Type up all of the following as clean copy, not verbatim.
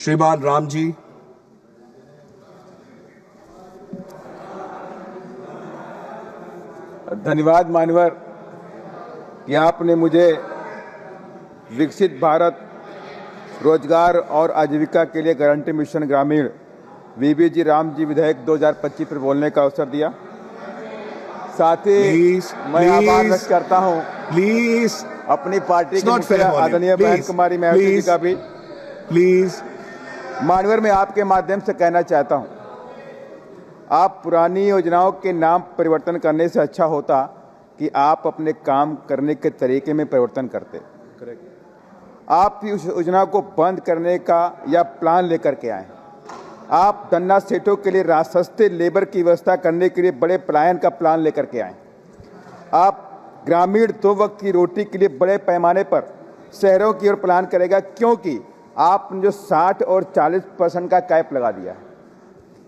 श्रीमान राम जी। धन्यवाद मानवर कि आपने मुझे विकसित भारत रोजगार और आजीविका के लिए गारंटी मिशन ग्रामीण वीबीजी राम जी विधेयक 2025 पर बोलने का अवसर दिया। साथ ही मैं आभार व्यक्त करता हूं प्लीज अपनी पार्टी के मुखिया आदरणीय बहन कुमारी मायावती जी का भी। प्लीज मानवर मैं आपके माध्यम से कहना चाहता हूं, आप पुरानी योजनाओं के नाम परिवर्तन करने से अच्छा होता कि आप अपने काम करने के तरीके में परिवर्तन करते। आप उस योजना को बंद करने का या प्लान लेकर के आए। आप धन्ना सेठों के लिए सस्ते लेबर की व्यवस्था करने के लिए बड़े पलायन का प्लान लेकर के आए। आप ग्रामीण 2 वक्त की रोटी के लिए बड़े पैमाने पर शहरों की ओर प्लान करेगा, क्योंकि आपने जो 60 और 40% का कैप लगा दिया है।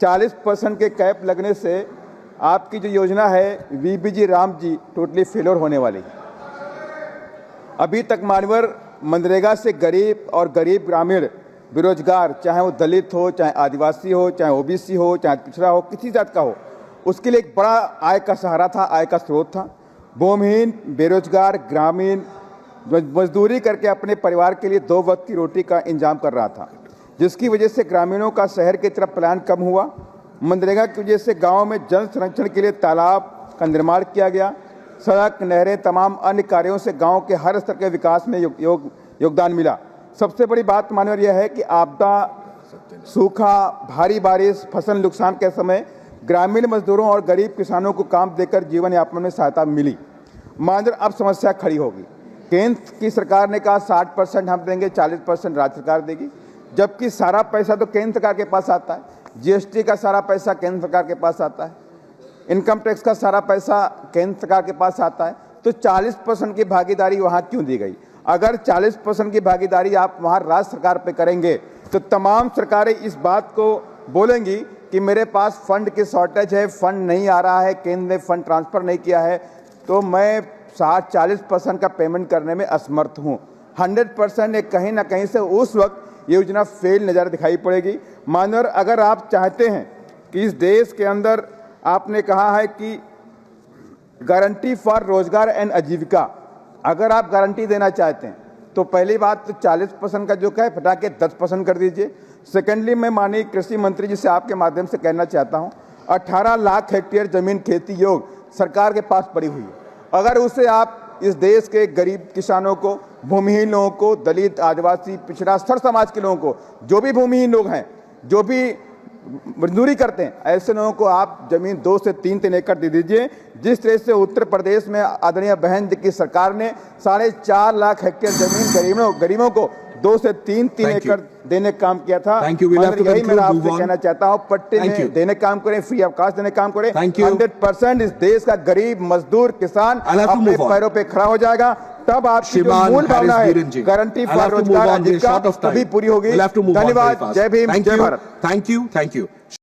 40% के कैप लगने से आपकी जो योजना है VBG Ram ji totally failure होने वाली। अभी तक मानवर मनरेगा से गरीब और गरीब ग्रामीण बेरोजगार, चाहे वो दलित हो, चाहे आदिवासी हो, चाहे ओबीसी हो, चाहे पिछड़ा हो, किसी जात का हो, उसके लिए एक बड़ा आय का सहारा था, आय का स्रोत था। भूमिहीन बेरोजगार ग्रामीण मजदूरी करके अपने परिवार के लिए 2 वक्त की रोटी का इंतजाम कर रहा था, जिसकी वजह से ग्रामीणों का शहर की तरफ पलायन कम हुआ। मनरेगा की वजह से गाँव में जल संरक्षण के लिए तालाब का निर्माण किया गया। सड़क, नहरें, तमाम अन्य कार्यों से गांव के हर स्तर के विकास में योगदान मिला। सबसे बड़ी बात मानवर यह है कि आपदा, सूखा, भारी बारिश, फसल नुकसान के समय ग्रामीण मजदूरों और गरीब किसानों को काम देकर जीवन यापन में सहायता मिली। मानवर अब समस्या खड़ी होगी। केंद्र की सरकार ने कहा 60% हम देंगे, 40% राज्य सरकार देगी, जबकि सारा पैसा तो केंद्र सरकार के पास आता है। जीएसटी का सारा पैसा केंद्र सरकार के पास आता है, इनकम टैक्स का सारा पैसा केंद्र सरकार के पास आता है। तो 40% की भागीदारी वहाँ क्यों दी गई? अगर 40% की भागीदारी आप वहाँ राज्य सरकार पे करेंगे तो तमाम सरकारें इस बात को बोलेंगी कि मेरे पास फंड की शॉर्टेज है, फंड नहीं आ रहा है, केंद्र ने फंड ट्रांसफ़र नहीं किया है, तो मैं 40% का पेमेंट करने में असमर्थ हूँ। 100% कहीं ना कहीं से उस वक्त ये योजना फेल नज़र दिखाई पड़ेगी। मानवर अगर आप चाहते हैं कि इस देश के अंदर, आपने कहा है कि गारंटी फॉर रोजगार एंड आजीविका, अगर आप गारंटी देना चाहते हैं तो पहली बात तो 40% का जो है हटा के 10% कर दीजिए। सेकेंडली, मैं माननीय कृषि मंत्री जी से आपके माध्यम से कहना चाहता हूं, 18 लाख हेक्टेयर जमीन खेती योग सरकार के पास पड़ी हुई है। अगर उसे आप इस देश के गरीब किसानों को, भूमिहीन लोगों को, दलित, आदिवासी, पिछड़ा, सर समाज के लोगों को, जो भी भूमिहीन लोग हैं, जो भी मजदूरी करते हैं, ऐसे लोगों को आप जमीन 2 से 3 एकड़ दे दीजिए। जिस तरह से उत्तर प्रदेश में आदरणीय बहन की सरकार ने 4.5 लाख हेक्टेयर जमीन गरीबों को 2 से 3 एकड़ देने का काम किया था। यही मैं आपसे कहना चाहता हूँ, पट्टे में देने काम करें, फ्री अवकाश देने काम करें। 100% इस देश का गरीब मजदूर किसान अपने पैरों पे खड़ा हो जाएगा। तब आपकी जो मूल भावना है गारंटी फॉर रोजगार आजीविका तभी पूरी होगी। धन्यवाद। जय भीम, जय भारत। Thank you.